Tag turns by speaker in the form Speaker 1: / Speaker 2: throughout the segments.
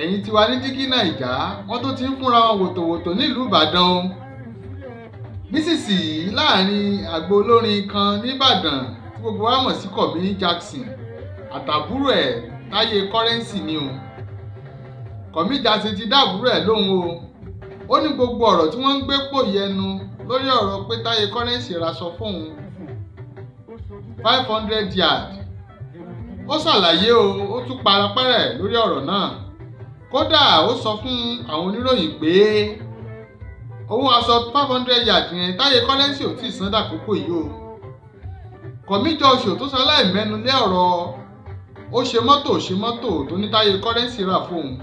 Speaker 1: ẹ̀yin tiwa ní Jígí Naija wọ́n tó ti ń fúnra wọn wòtòwòtò nílùú Ìbàdàn o. nísinsìnyí láàrin àgbo olórin kan nìbàdàn tí gbogbo wa mọ̀ sí Kọ̀mí Jackson àtàbúrò ẹ̀ Táyé Currency ni o. Kọ̀mí Jackson ti dábúrò ẹ̀ lóhùn o. ó ní gbogbo ọ̀rọ̀ tí wọ́n ń gbé pò yẹnu lórí ọ̀rọ̀ pé Táyé Currency raṣọ fóun 500 yard. ó ṣàlàyé o, ó tún parapẹ́rẹ̀ lórí ọ̀rọ̀ náà. kódà ó sọ fún àwọn oníròyìn pé owó aṣọ 500 yard yẹn Táyé Currency ò tí ì san dàkókò yìí o. Kọ̀mí Joshua tó ṣaláì mẹ́nu lé ọ̀rọ̀ ó ṣe mọ́tò tó ní Táyé Currency rà fóun.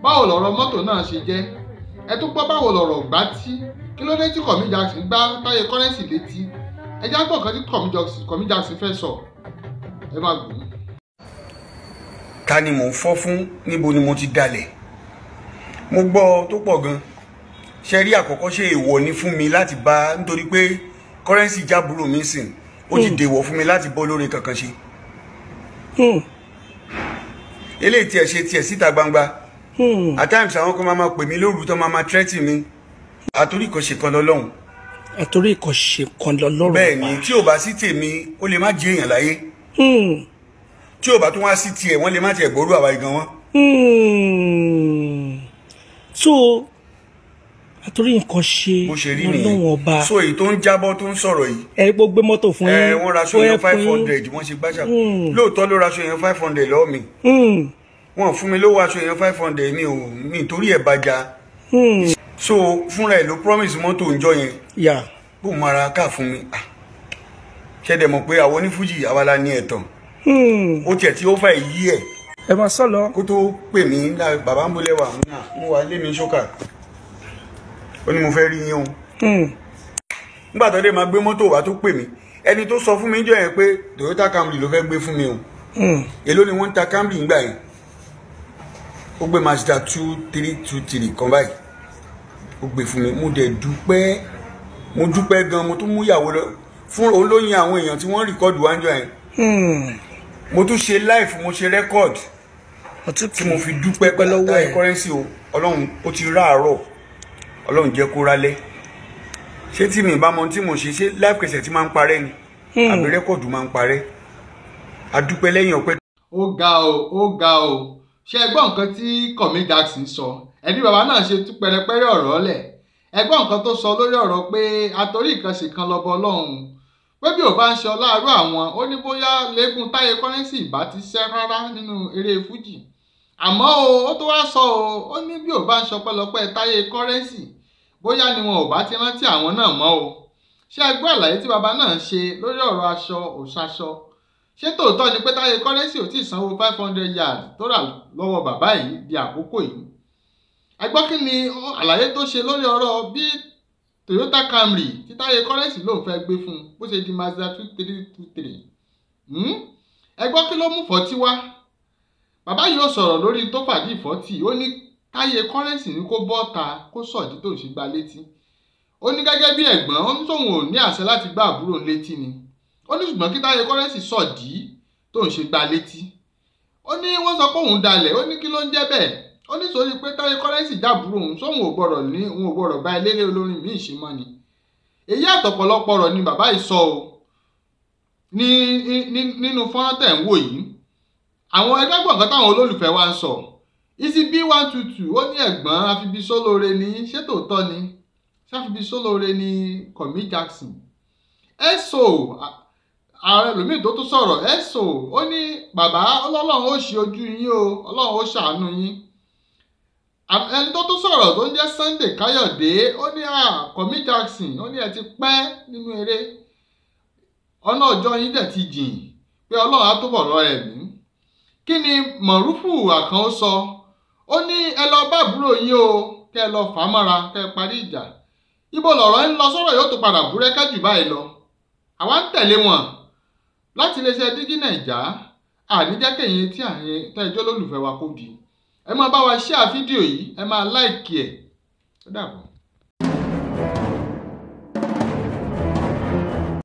Speaker 1: báwo lọ̀rọ̀ mọ́tò náà ṣe jẹ́? ẹ tún gbọ́ báwo lọ̀rọ̀ gbá tí kí ló dé tí Kọ̀mí Jackson gbá Táyé Currency létí? ẹ já gbọ́ nǹkan tí Kọ̀mí Jackson fẹ́ sọ. ẹ máa gbọ́.
Speaker 2: ta ni mò ń fọ́ fún, níbo ni mo ti dalẹ̀? mo gbọ́ tó pọ̀ gan. ṣe rí àkọ́kọ́ ṣe èèwọ̀ ni fún mi láti bá, nítorí pé Currency jábúrò mi sìn, ó ti dèwọ̀ fún mi láti bọ́ lórí kankan ṣe. eléyìí tiẹ̀ ṣe tiẹ̀ síta gbangba. at times àwọn kan máa pè mí lóru tó máa threaten mi. àtòrí kan ṣe kan lọ́lọ́run.
Speaker 3: àtòrí kan ṣe kan lọ́lọ́run.
Speaker 2: bẹ́ẹ̀ ni tí ò bá sí tèmi ó lè má jẹ́ èèyàn láyé. tí ò bá tún wá sí tiẹ̀ wọ́n lè má tiẹ̀ gbọ́rú àwa gan wọn.
Speaker 3: so àtòrí nǹkan ṣe lọ́lọ́run ọba.
Speaker 2: so èyí tó ń jábọ́ tó ń sọ̀rọ̀ yìí.
Speaker 3: ẹ gbọ́ gbé mọ́tò fún yín.
Speaker 2: wọ́n raṣọ yẹn 500 wọ́n ṣe gbáṣà. lóòótọ́ ló raṣọ yẹn 500 lọ́wọ́ mi. wọ́n fún mi lówó aṣọ yẹn 500 mi ò mi torí ẹ̀ bàjá. so fúnra ẹ̀ ló promise mọ́tò ńjọ́ yẹn. bó mara ká fún mi. ṣẹ́dẹ̀ mọ̀ pé àwọn onífújì àwa la ní ẹ̀tàn. ó tiẹ̀ tí ó fà yí ẹ̀.
Speaker 3: ẹ máa sọ lọ.
Speaker 2: kó tó pè mí bàbá ń bolẹ̀ wà mo wà lé mi ṣókà. ó ní mo fẹ́ rí yín o. nígbà tó dé máa gbé mọ́tò wá tó pè mí ẹni tó sọ fún mi jọ yẹn pé Toyota Camry ló fẹ́ gbé fún mi o. èló ni wọ́n ń ta Camry ńgbà yẹn. ó gbé Mazda 2323 kan báyìí ó gbé fún mi. mo dẹ̀ dúpẹ́ mo dúpẹ́ gan. mo tún mú ìyàwó lọ fún olóyin àwọn èèyàn tí wọ́n rìkọ́dù wájọ yẹn. mo tún ṣe live mo ṣe record tí mo fi dúpẹ́ pẹ́ lọ́wọ́ ẹ̀ Currency o. ọlọ́run ó ti ráàárọ̀ ọlọ́run jẹ́ kó rálẹ̀. ṣé tí mi bá mọ tí mo ṣe live kẹsẹ̀ tí máa ń parẹ́ ni àbí rẹ́kọ̀dù máa ń parẹ́? adúpẹ́ lẹ́yìn ọpẹ́.
Speaker 1: ó ga o ṣé ẹ gbọ́ nǹkan tí Kọ̀mí Jackson sọ? ẹni bàbá náà ṣe tú pẹrẹpẹrẹ ọ̀rọ̀ lẹ̀. ẹ gbọ́ nǹkan tó sọ lórí ọ̀rọ̀ pé àtòrí ìkànṣe kan lọ́bọ ọlọ́run pé bí ò bá ń ṣe ọláàrú àwọn ó ní bóyá lẹ́gùn Táyé Currency ìbá ti ṣẹ́ rárá nínú eré fújì. àmọ́ ó tó wá sọ ó ní bí ò bá ń ṣọpẹ́lọpẹ́ Táyé Currency bóyá ni wọn ò bá ti rántí àwọn náà mọ́ o. ṣé ẹ gbọ́ àlàyé tí bàbá náà ṣe lórí ọ̀rọ̀ aṣọ òṣàṣọ? ṣé tòótọ́ ni pé Táyé Currency ò tí ì sanwó 500 yard tó rà lọ́wọ́ bàbá yìí di àkókò yìí? ẹ gbọ́ kí ni àlàyé tó ṣe lórí ọ̀rọ̀ bí Toyota Camry tí Táyé Currency lòun fẹ́ gbé fún un bó ṣe di Mazda 2323. ẹ gbọ́ kí ló mú fọ́tí wá? bàbá yìí ó sọ̀rọ̀ lórí tó fàdí ìfọ́tí. ó ní Táyé Currency ní kó bọ́ta kó sọ̀dí tó ń ṣe gbá létí. ó ní gẹ́gẹ́ bí ẹ̀gbọ́n ó ní tóun ò ní àṣẹ láti gbá àbúrò létí ni. ó ní ṣùgbọ́n kí Táyé Currency sọ̀dí tó ń ṣe gbá létí. ó ní wọ́n sọ pé òun dalẹ̀. ó ní kí ló ń jẹ́ bẹ́ẹ̀? ó ní sórí pé Táyé Currency jábúrò òun sóun ò gbọ́dọ̀ gba eléré olórin míì ṣe mọ́ ni. èyí àtọ̀pọ̀lọpọ̀ ọ̀rọ̀ ni bàbá yìí sọ o nínú fọ́nrán tẹ̀ ń wò yìí. àwọn ẹgbẹ́ gbọ̀ngàn táwọn olólùfẹ́ wa ń sọ Easy B122 ó ní ẹ̀gbọ́n afibisólóore ní ṣé tòótọ́ ni ṣáfibisólóore ní Kọ̀mí Jackson. ẹ̀sọ́ ààrẹ lómìn tó tún sọ̀rọ̀ ẹ̀sọ́ ó ní bàbá ọlọ́run ó ṣe ojú yín o, ọlọ́run ó ṣàánú yín. ẹni tó tún sọ̀rọ̀ tó ń jẹ́ Sunday Káyọ̀dé ó ní Kọ̀mí Jackson ó ní ẹ ti pẹ́ nínú eré ọ̀nà ọjọ́ yín dẹ̀ ti jìn pé ọlọ́run á túbọ̀ rọ ẹ̀mí. kí ni Mọ̀rúfù Àkànó sọ? ó ní ẹ lọ bá àbúrò yín o kẹ́ ẹ lọ fà á mọ́ra kẹ́ ẹ parí ìjà. ibo lọ̀rọ̀ ń lọ sọ̀rọ̀ yóò tó padà búrẹ́kẹ́ jù báyìí lọ. àwa ń tẹ̀lé wọn láti iléeṣẹ́ Jígí Naija. àníjẹ́kẹ̀yìn tí àyẹn tẹ́jọ́ lólùfẹ́ wa kò di. ẹ máa bá wa share fídíò yìí, ẹ máa like ẹ̀. ó dàbọ̀.